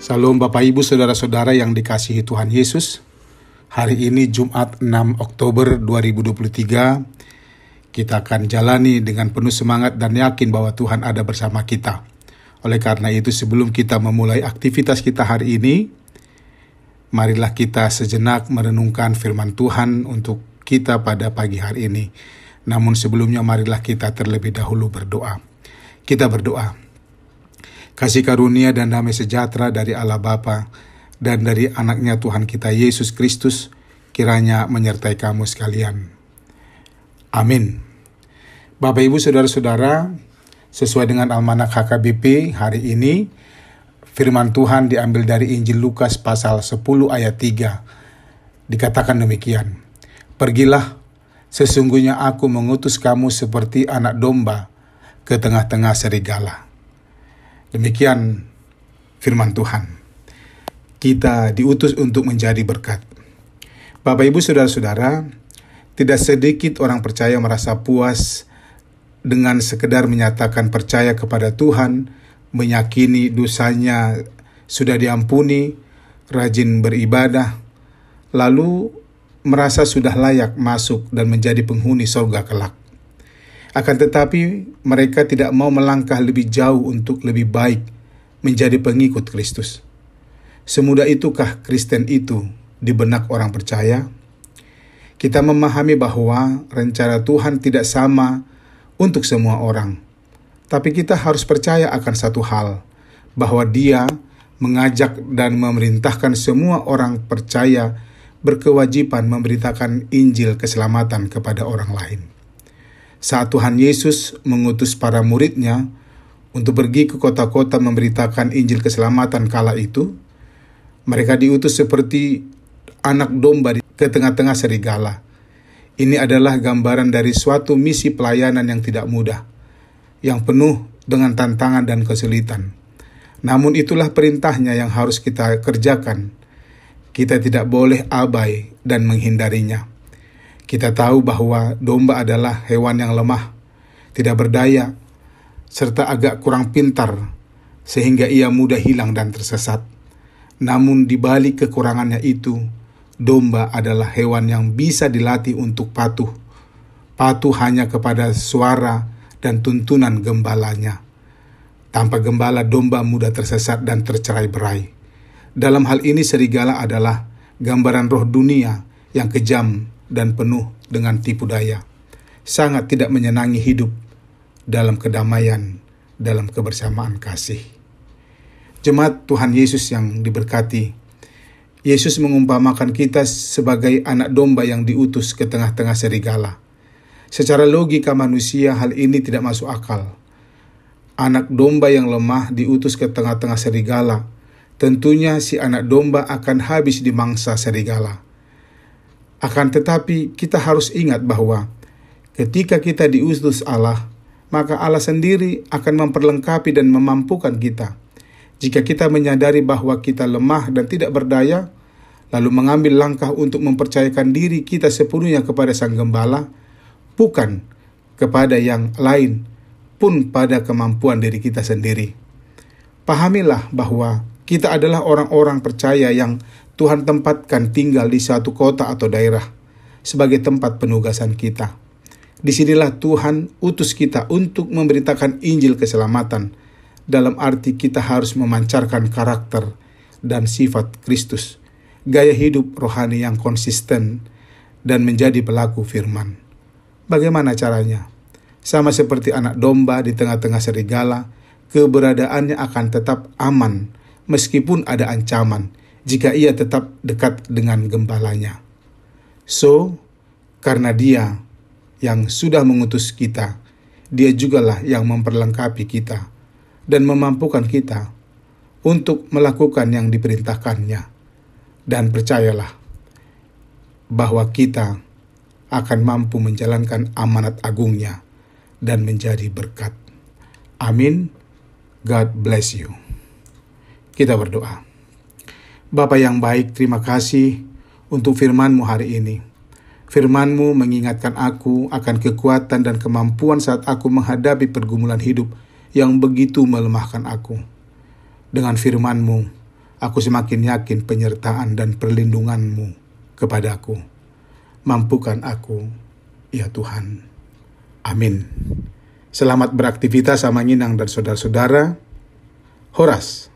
Salam Bapak Ibu Saudara-saudara yang dikasihi Tuhan Yesus. Hari ini Jumat 6 Oktober 2023, kita akan jalani dengan penuh semangat dan yakin bahwa Tuhan ada bersama kita. Oleh karena itu, sebelum kita memulai aktivitas kita hari ini, marilah kita sejenak merenungkan firman Tuhan untuk kita pada pagi hari ini. Namun sebelumnya marilah kita terlebih dahulu berdoa. Kita berdoa. Kasih karunia dan damai sejahtera dari Allah Bapa dan dari anaknya Tuhan kita Yesus Kristus kiranya menyertai kamu sekalian. Amin. Bapak Ibu Saudara-saudara, sesuai dengan Almanak HKBP hari ini, firman Tuhan diambil dari Injil Lukas pasal 10 ayat 3. Dikatakan demikian, "Pergilah, sesungguhnya aku mengutus kamu seperti anak domba ke tengah-tengah serigala." Demikian firman Tuhan. Kita diutus untuk menjadi berkat. Bapak Ibu Saudara-saudara, tidak sedikit orang percaya merasa puas dengan sekedar menyatakan percaya kepada Tuhan, meyakini dosanya sudah diampuni, rajin beribadah, lalu merasa sudah layak masuk dan menjadi penghuni surga kelak. Akan tetapi mereka tidak mau melangkah lebih jauh untuk lebih baik menjadi pengikut Kristus. Semudah itukah Kristen itu di benak orang percaya? Kita memahami bahwa rencana Tuhan tidak sama untuk semua orang. Tapi kita harus percaya akan satu hal, bahwa Dia mengajak dan memerintahkan semua orang percaya berkewajiban memberitakan Injil keselamatan kepada orang lain. Saat Tuhan Yesus mengutus para murid-Nya untuk pergi ke kota-kota memberitakan Injil keselamatan kala itu, mereka diutus seperti anak domba ke tengah-tengah serigala. Ini adalah gambaran dari suatu misi pelayanan yang tidak mudah, yang penuh dengan tantangan dan kesulitan. Namun itulah perintahnya yang harus kita kerjakan. Kita tidak boleh abai dan menghindarinya. Kita tahu bahwa domba adalah hewan yang lemah, tidak berdaya, serta agak kurang pintar, sehingga ia mudah hilang dan tersesat. Namun di balik kekurangannya itu, domba adalah hewan yang bisa dilatih untuk patuh. Patuh hanya kepada suara dan tuntunan gembalanya. Tanpa gembala, domba mudah tersesat dan tercerai-berai. Dalam hal ini serigala adalah gambaran roh dunia yang kejam dan penuh dengan tipu daya. Sangat tidak menyenangi hidup dalam kedamaian, dalam kebersamaan kasih. Jemaat Tuhan Yesus yang diberkati, Yesus mengumpamakan kita sebagai anak domba yang diutus ke tengah-tengah serigala. Secara logika manusia, hal ini tidak masuk akal. Anak domba yang lemah diutus ke tengah-tengah serigala. Tentunya si anak domba akan habis dimangsa serigala. Akan tetapi kita harus ingat bahwa ketika kita diutus Allah, maka Allah sendiri akan memperlengkapi dan memampukan kita. Jika kita menyadari bahwa kita lemah dan tidak berdaya, lalu mengambil langkah untuk mempercayakan diri kita sepenuhnya kepada Sang Gembala, bukan kepada yang lain, pun pada kemampuan diri kita sendiri. Pahamilah bahwa kita adalah orang-orang percaya yang Tuhan tempatkan tinggal di suatu kota atau daerah sebagai tempat penugasan kita. Disinilah Tuhan utus kita untuk memberitakan Injil keselamatan. Dalam arti kita harus memancarkan karakter dan sifat Kristus, gaya hidup rohani yang konsisten, dan menjadi pelaku firman. Bagaimana caranya? Sama seperti anak domba di tengah-tengah serigala, keberadaannya akan tetap aman meskipun ada ancaman, jika ia tetap dekat dengan gembalanya. So, karena Dia yang sudah mengutus kita, Dia jugalah yang memperlengkapi kita dan memampukan kita untuk melakukan yang diperintahkannya. Dan percayalah bahwa kita akan mampu menjalankan amanat agungnya dan menjadi berkat. Amin. God bless you. Kita berdoa. Bapa yang baik, terima kasih untuk firman-Mu hari ini. Firman-Mu mengingatkan aku akan kekuatan dan kemampuan saat aku menghadapi pergumulan hidup yang begitu melemahkan aku. Dengan firman-Mu, aku semakin yakin penyertaan dan perlindungan-Mu kepadaku. Mampukan aku, ya Tuhan. Amin. Selamat beraktivitas sama Nginang dan saudara-saudara. Horas.